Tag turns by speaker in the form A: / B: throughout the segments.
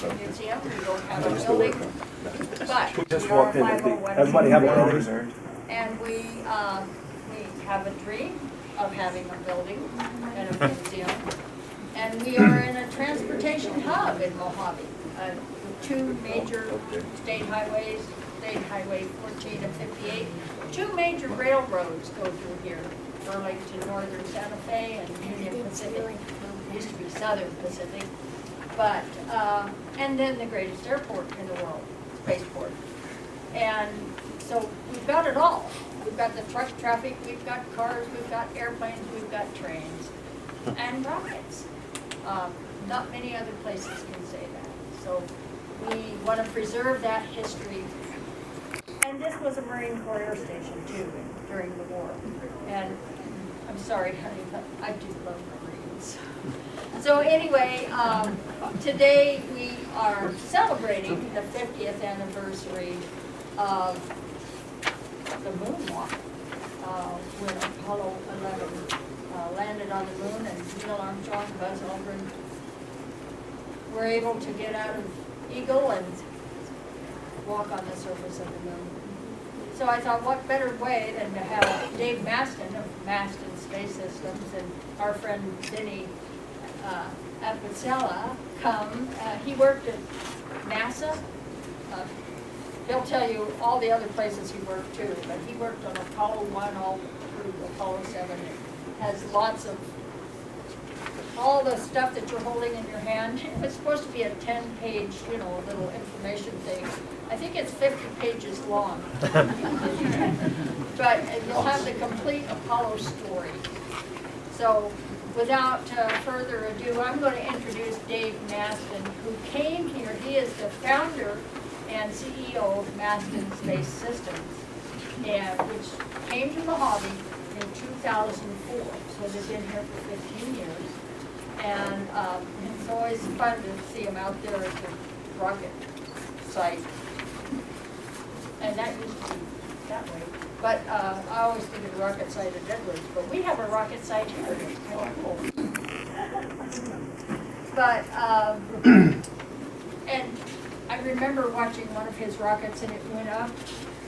A: museum. We don't have a building, but
B: Just
A: we are
B: walked in.
A: 501.
B: Everybody have one of those?
A: And we have a dream of having a building and a museum. And we are in a transportation hub in Mojave. Two major state highways, State Highway 14 and 58. Two major railroads go through here, Burlington, Northern Santa Fe, and Union Pacific. It used to be Southern Pacific. But, and then the greatest airport in the world, spaceport. And so we've got it all. We've got the truck traffic, we've got cars, we've got airplanes, we've got trains, and rockets. Not many other places can say that. So we want to preserve that history. And this was a Marine Corps air station too during the war. And I'm sorry, honey, but I do love Marines. So anyway, today we are celebrating the 50th anniversary of the moonwalk, when Apollo 11 landed on the moon, and Neil Armstrong, Buzz Aldrin were able to get out of Eagle and walk on the surface of the moon. So I thought, what better way than to have Dave Masten of Masten Space Systems and our friend Vinny Apicella come. He worked at NASA. He'll tell you all the other places he worked too, but he worked on Apollo 1 all through Apollo 7. It has lots of, all the stuff that you're holding in your hand. It was supposed to be a 10-page, you know, little information thing. I think it's 50 pages long. But you'll have the complete Apollo story. So without further ado, I'm going to introduce Dave Masten, who came here. He is the founder and CEO of Masten Space Systems, and which came to Mojave in 2004. So they've been here for 15 years. And it's always fun to see him out there at the rocket site. And that used to be that way. But I always think of the rocket site at Edwards, but we have a rocket site here. It's kind of cool. But, and I remember watching one of his rockets, and it went up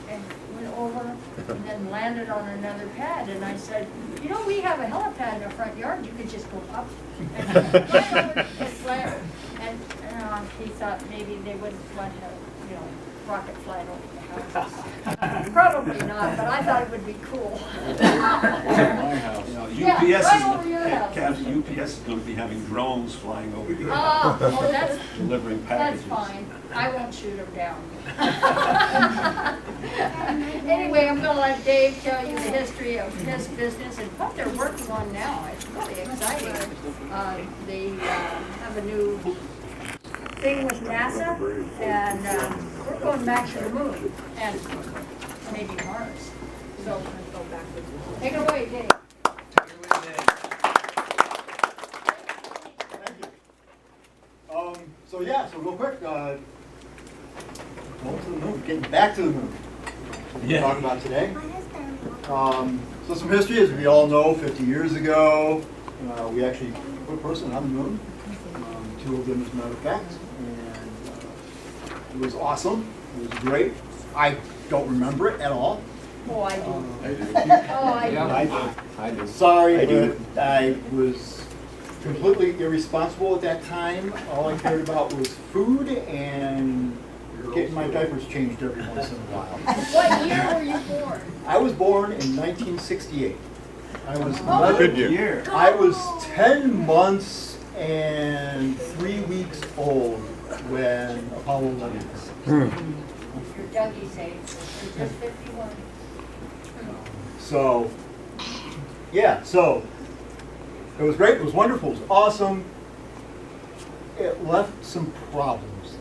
A: and went over and then landed on another pad. And I said, you know, we have a helipad in our front yard. You could just go up and fly over and land. And he thought maybe they wouldn't want to, you know, rocket flying over the houses. Probably not, but I thought it would be cool.
C: My house.
A: Yeah,
C: UPS
A: right over your house.
C: Captain, UPS is going to be having drones flying over here,
A: Oh, that's
C: delivering packages.
A: That's fine. I won't shoot them down. Anyway, I'm going to let Dave tell you the history of this business and what they're working on now. It's really exciting. They have a new thing with NASA, and we're going back to the moon and maybe Mars. So go backwards. Take it away, Dave.
D: So yeah, so real quick, going to the moon, getting back to the moon. We'll talk about today. So some history, as we all know, 50 years ago, we actually put a person on the moon. Two of them, as a matter of fact, and it was awesome. It was great. I don't remember it at all.
A: Oh, I do.
C: I do.
A: Oh, I do.
C: I do.
D: Sorry, but I was completely irresponsible at that time. All I cared about was food and getting my diapers changed every once in a while.
A: What year were you born?
D: I was born in 1968. I was
C: Good year.
D: I was 10 months and 3 weeks old when Apollo 11
A: Your Dougie's age. You're just 51.
D: So, yeah, so it was great, it was wonderful, it was awesome. It left some problems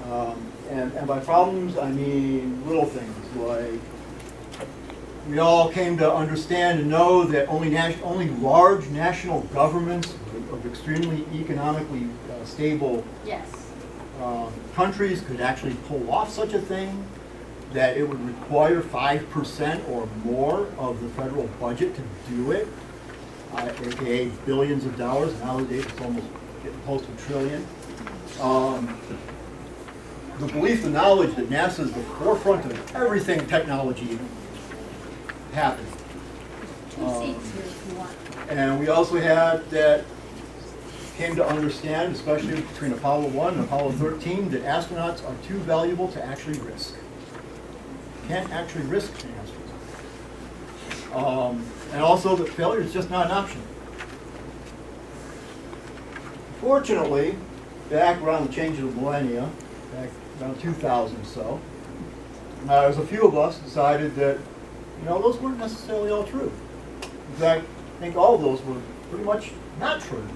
D: though. And by problems, I mean little things like we all came to understand and know that only large national governments of extremely economically stable
A: Yes.
D: countries could actually pull off such a thing, that it would require 5% or more of the federal budget to do it, aka billions of dollars. Nowadays it's almost getting close to $1 trillion. the belief, the knowledge that NASA is the forefront of everything technology happening.
A: Two seats here if you want.
D: And we also had that, came to understand, especially between Apollo 1 and Apollo 13, that astronauts are too valuable to actually risk. Can't actually risk being astronauts. And also that failure is just not an option. Fortunately, back around the change of the millennia, back around 2000 or so, there was a few of us decided that, those weren't necessarily all true. In fact, I think all of those were pretty much not true.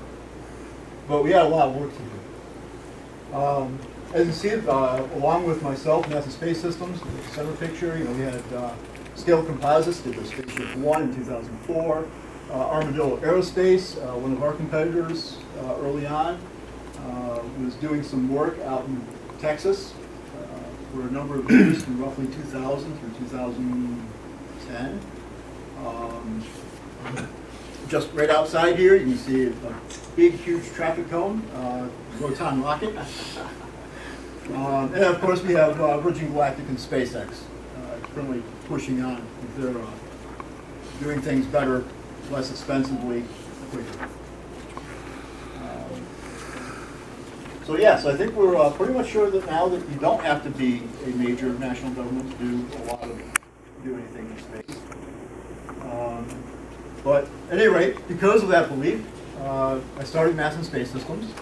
D: But we had a lot of work to do. As you see, along with myself, Masten Space Systems, the center picture, we had Scale Composites, did the Spaceship 1 in 2004. Armadillo Aerospace, one of our competitors early on, was doing some work out in Texas for a number of years from roughly 2000 through 2010. Just right outside here, you can see a big, huge traffic cone, Roton rocket. And of course, we have Virgin Galactic and SpaceX currently pushing on with their doing things better, less expensively, quicker. So yes, I think we're pretty much sure that now that you don't have to be a major national government to do anything in space. But at any rate, because of that belief, I started Masten Space Systems.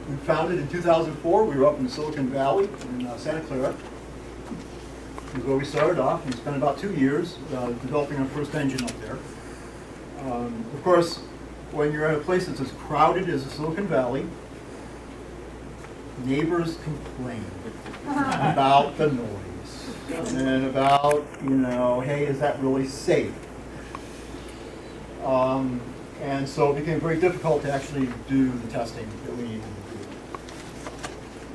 D: We founded in 2004. We were up in Silicon Valley in Santa Clara. Is where we started off. We spent about 2 years developing our first engine up there. Of course, when you're at a place that's as crowded as the Silicon Valley, neighbors complain about the noise and about, hey, is that really safe? And so it became very difficult to actually do the testing that we needed to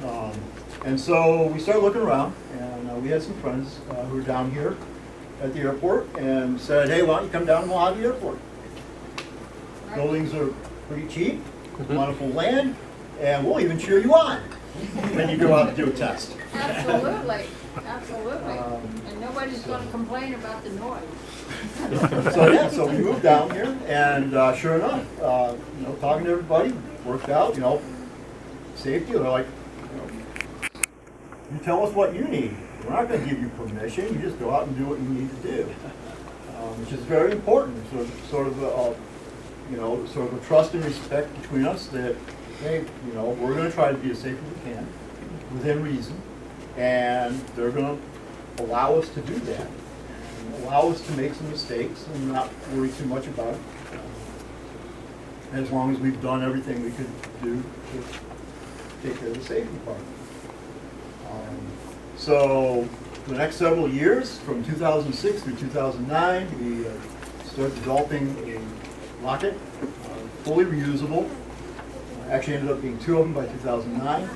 D: do. And so we started looking around, and we had some friends who were down here at the airport and said, hey, why don't you come down to Mojave Airport? Right. Buildings are pretty cheap, wonderful land, and we'll even cheer you on when you go out and do a test.
A: Absolutely, absolutely. And nobody's going to complain about the noise.
D: So we moved down here, and sure enough, talking to everybody, worked out, safety, they're like, you tell us what you need. We're not going to give you permission. You just go out and do what you need to do, which is very important. Sort of a trust and respect between us that, hey, we're going to try to be as safe as we can, within reason, and they're going to allow us to do that, and allow us to make some mistakes and not worry too much about it, as long as we've done everything we could do to take care of the safety part. So for the next several years, from 2006 through 2009, we started developing a rocket, fully reusable. Actually ended up being 2 of them by 2009.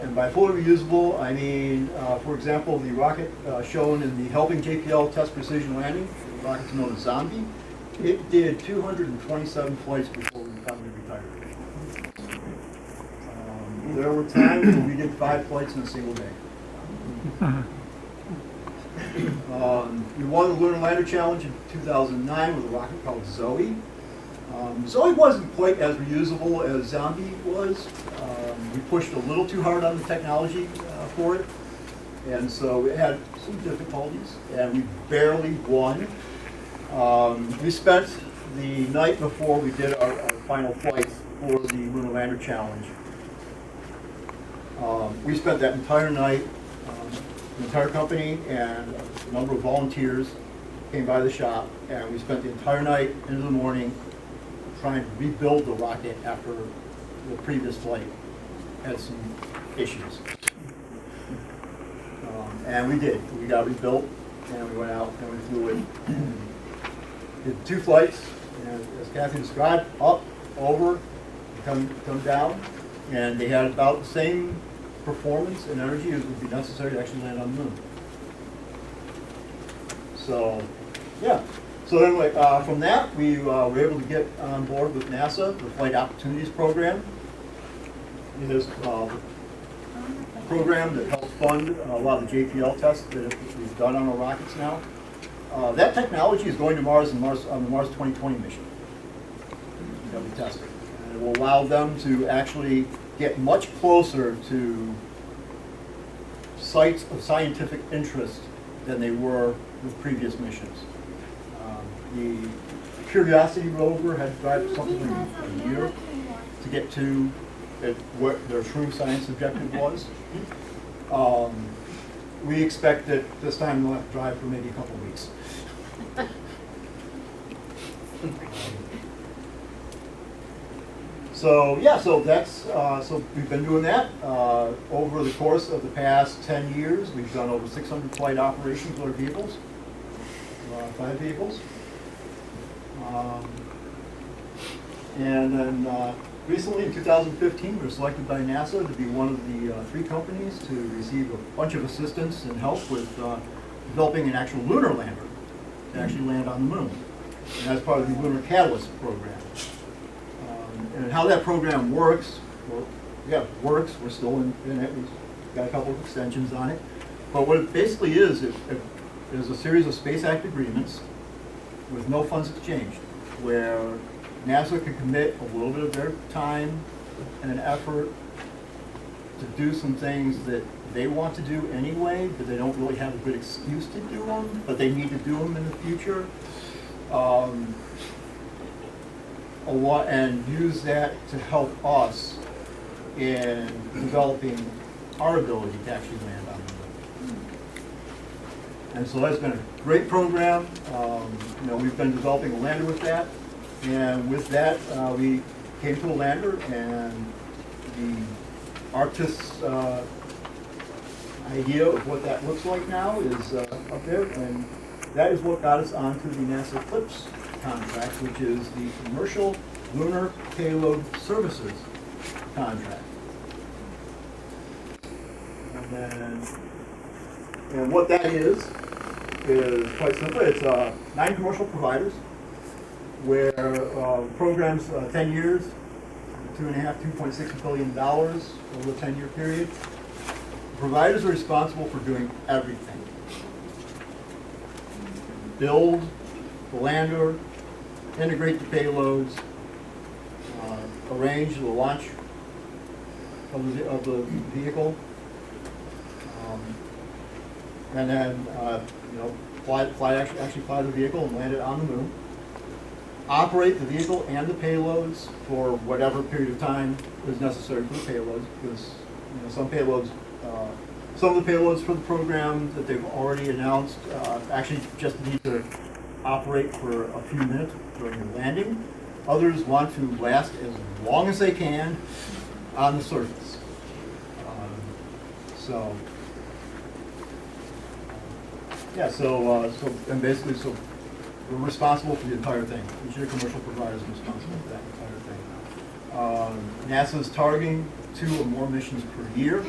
D: And by fully reusable, I mean, for example, the rocket shown in the Helping JPL Test Precision Landing, the rocket's known as Zombie, it did 227 flights before we finally retired. There were times when we did 5 flights in a single day. We won the Lunar Lander Challenge in 2009 with a rocket called Zoe. Zoe wasn't quite as reusable as Zombie was. We pushed a little too hard on the technology for it, and so it had some difficulties, and we barely won. We spent the night before we did our final flight for the Lunar Lander Challenge. We spent that entire night, the entire company and a number of volunteers came by the shop, and we spent the entire night into the morning trying to rebuild the rocket after the previous flight had some issues. And we did. We got rebuilt, and we went out and we flew it. Did 2 flights, and as Kathy described, up, over, come down, and they had about the same performance and energy as would be necessary to actually land on the moon. So, yeah. So then from that, we were able to get on board with NASA, the Flight Opportunities Program. is a program that helps fund a lot of the JPL tests that we've done on our rockets now. That technology is going to Mars on the Mars 2020 mission that we tested. And it will allow them to actually get much closer to sites of scientific interest than they were with previous missions. The Curiosity rover had to drive something like a year to get to what their true science objective was. We expect that this time they'll have to drive for maybe a couple of weeks. So yeah, so we've been doing that over the course of the past 10 years. We've done over 600 flight operations with our vehicles, 5 vehicles, and then recently in 2015, we were selected by NASA to be one of the 3 companies to receive a bunch of assistance and help with developing an actual lunar lander to actually land on the moon, and that's part of the Lunar Catalyst program. And how that program works, well, yeah, it works. We're still in it. We've got a couple of extensions on it. But what it basically is a series of Space Act agreements with no funds exchanged, where NASA can commit a little bit of their time and an effort to do some things that they want to do anyway, but they don't really have a good excuse to do them, but they need to do them in the future. And use that to help us in developing our ability to actually land on the moon. And so that's been a great program. We've been developing a lander with that, and with that we came to a lander, and the artist's idea of what that looks like now is up there, and that is what got us onto the NASA CLPS contract, which is the Commercial Lunar Payload Services contract. And what that is quite simple. It's 9 commercial providers, where programs 10 years, $2.6 billion over a 10-year period. Providers are responsible for doing everything. Build the lander, integrate the payloads, arrange the launch of the vehicle, and then actually fly the vehicle and land it on the moon. Operate the vehicle and the payloads for whatever period of time is necessary for the payloads, because some payloads, some of the payloads for the program that they've already announced actually just need to operate for a few minutes during the landing. Others want to last as long as they can on the surface. And basically, we're responsible for the entire thing. Each of the commercial providers is responsible for that entire thing. NASA is targeting 2 or more missions per year.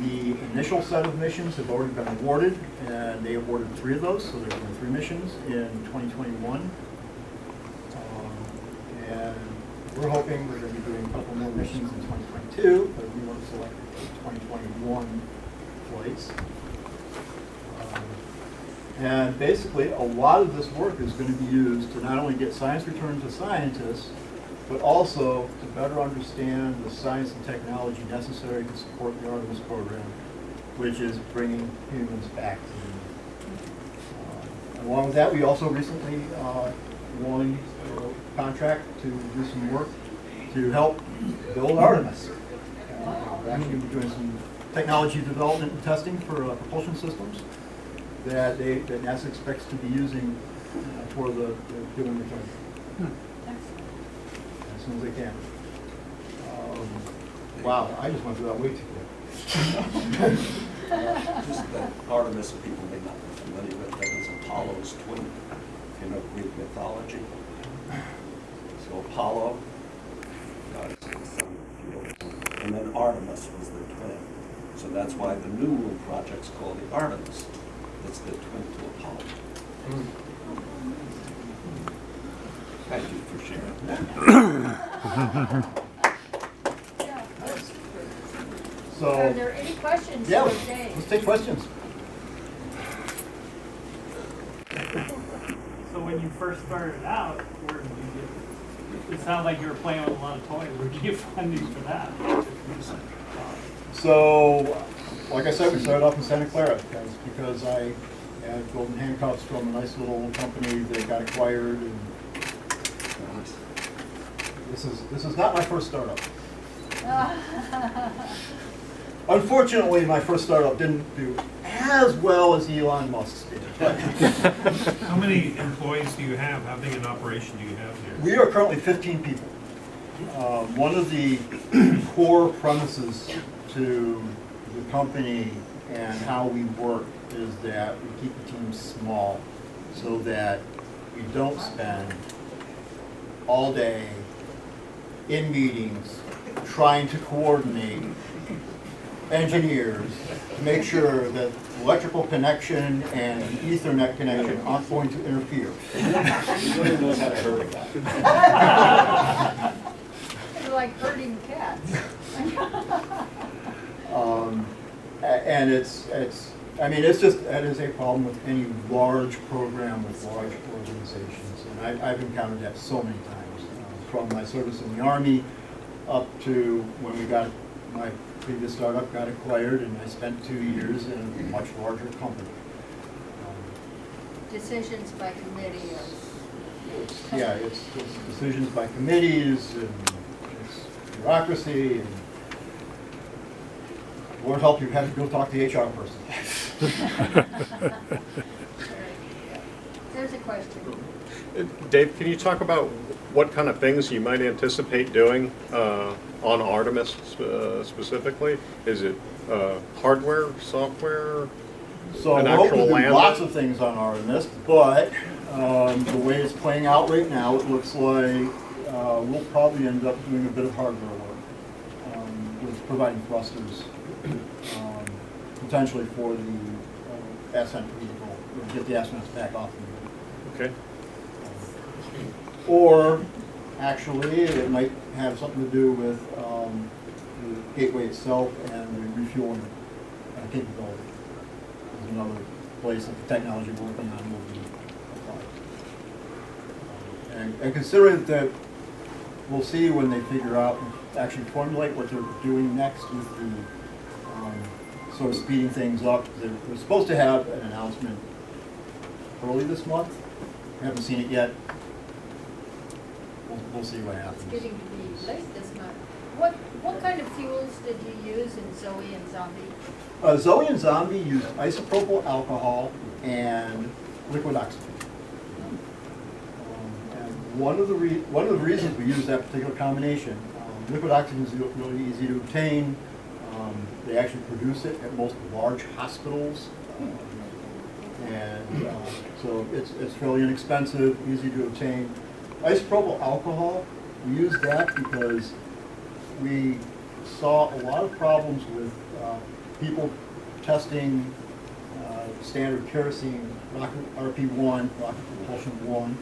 D: The initial set of missions have already been awarded, and they awarded 3 of those, so there are 3 missions in 2021. And we're hoping we're going to be doing a couple more missions in 2022, but we want to select 2021 flights. And basically, a lot of this work is going to be used to not only get science returns to scientists, but also to better understand the science and technology necessary to support the Artemis program, which is bringing humans back to the moon. Along with that, we also recently won a contract to do some work to help build Artemis. We're actually doing some technology development and testing for propulsion systems that NASA expects to be using for the human return. As soon as they can. Wow, I just went through that way too quick.
C: Just that Artemis, people may not be familiar with, that is Apollo's twin in Greek mythology. So Apollo, God is the sun, and then Artemis was the twin. So that's why the new moon project's called the Artemis. It's the twin to Apollo. Thank you for sharing that.
D: So,
A: Are there any questions
D: yeah,
A: for Dave?
D: let's take questions.
B: So when you first started out, where did you get, it sounds like you were playing with a lot of toys. Where did you get funding for that?
D: So, like I said, we started off in Santa Clara. That's because I had golden handcuffs from a nice little company that got acquired. And this is not my first startup. Unfortunately, my first startup didn't do as well as Elon Musk's did.
E: How many employees do you have? How big an operation do you have here?
D: We are currently 15 people. One of the core premises to the company and how we work is that we keep the team small so that we don't spend all day in meetings trying to coordinate engineers to make sure that electrical connection and Ethernet connection aren't going to interfere.
C: Nobody knows how to hurt a guy.
A: It's like herding cats.
D: And it's just, that is a problem with any large program with large organizations. And I've encountered that so many times, from my service in the Army up to when we got, my previous startup got acquired, and I spent 2 years in a much larger company.
A: Decisions by committee
D: Yeah, it's decisions by committees, and it's bureaucracy, and Lord help you, have to go talk to the HR person.
A: There's a question.
F: Dave, can you talk about what kind of things you might anticipate doing on Artemis specifically? Is it hardware, software,
D: So
F: an
D: we're hoping
F: actual
D: to do
F: lander?
D: lots of things on Artemis, but the way it's playing out right now, it looks like we'll probably end up doing a bit of hardware work with providing thrusters, potentially for the ascent vehicle, or get the astronauts back off the moon.
F: Okay.
D: Or actually, it might have something to do with the gateway itself and the refueling capability. There's another place that the technology we're working on will be applied. And considering that we'll see when they figure out and actually formulate what they're doing next with the sort of speeding things up. They're supposed to have an announcement early this month. Haven't seen it yet. We'll see what happens.
A: It's getting to be late this month. What kind of fuels did you use in Zoe and Zombie?
D: Zoe and Zombie use isopropyl alcohol and liquid oxygen. And one of the reasons we use that particular combination, liquid oxygen is really easy to obtain. They actually produce it at most large hospitals, and so it's fairly inexpensive, easy to obtain. Isopropyl alcohol, we use that because we saw a lot of problems with people testing standard kerosene, rocket RP1, rocket propulsion 1,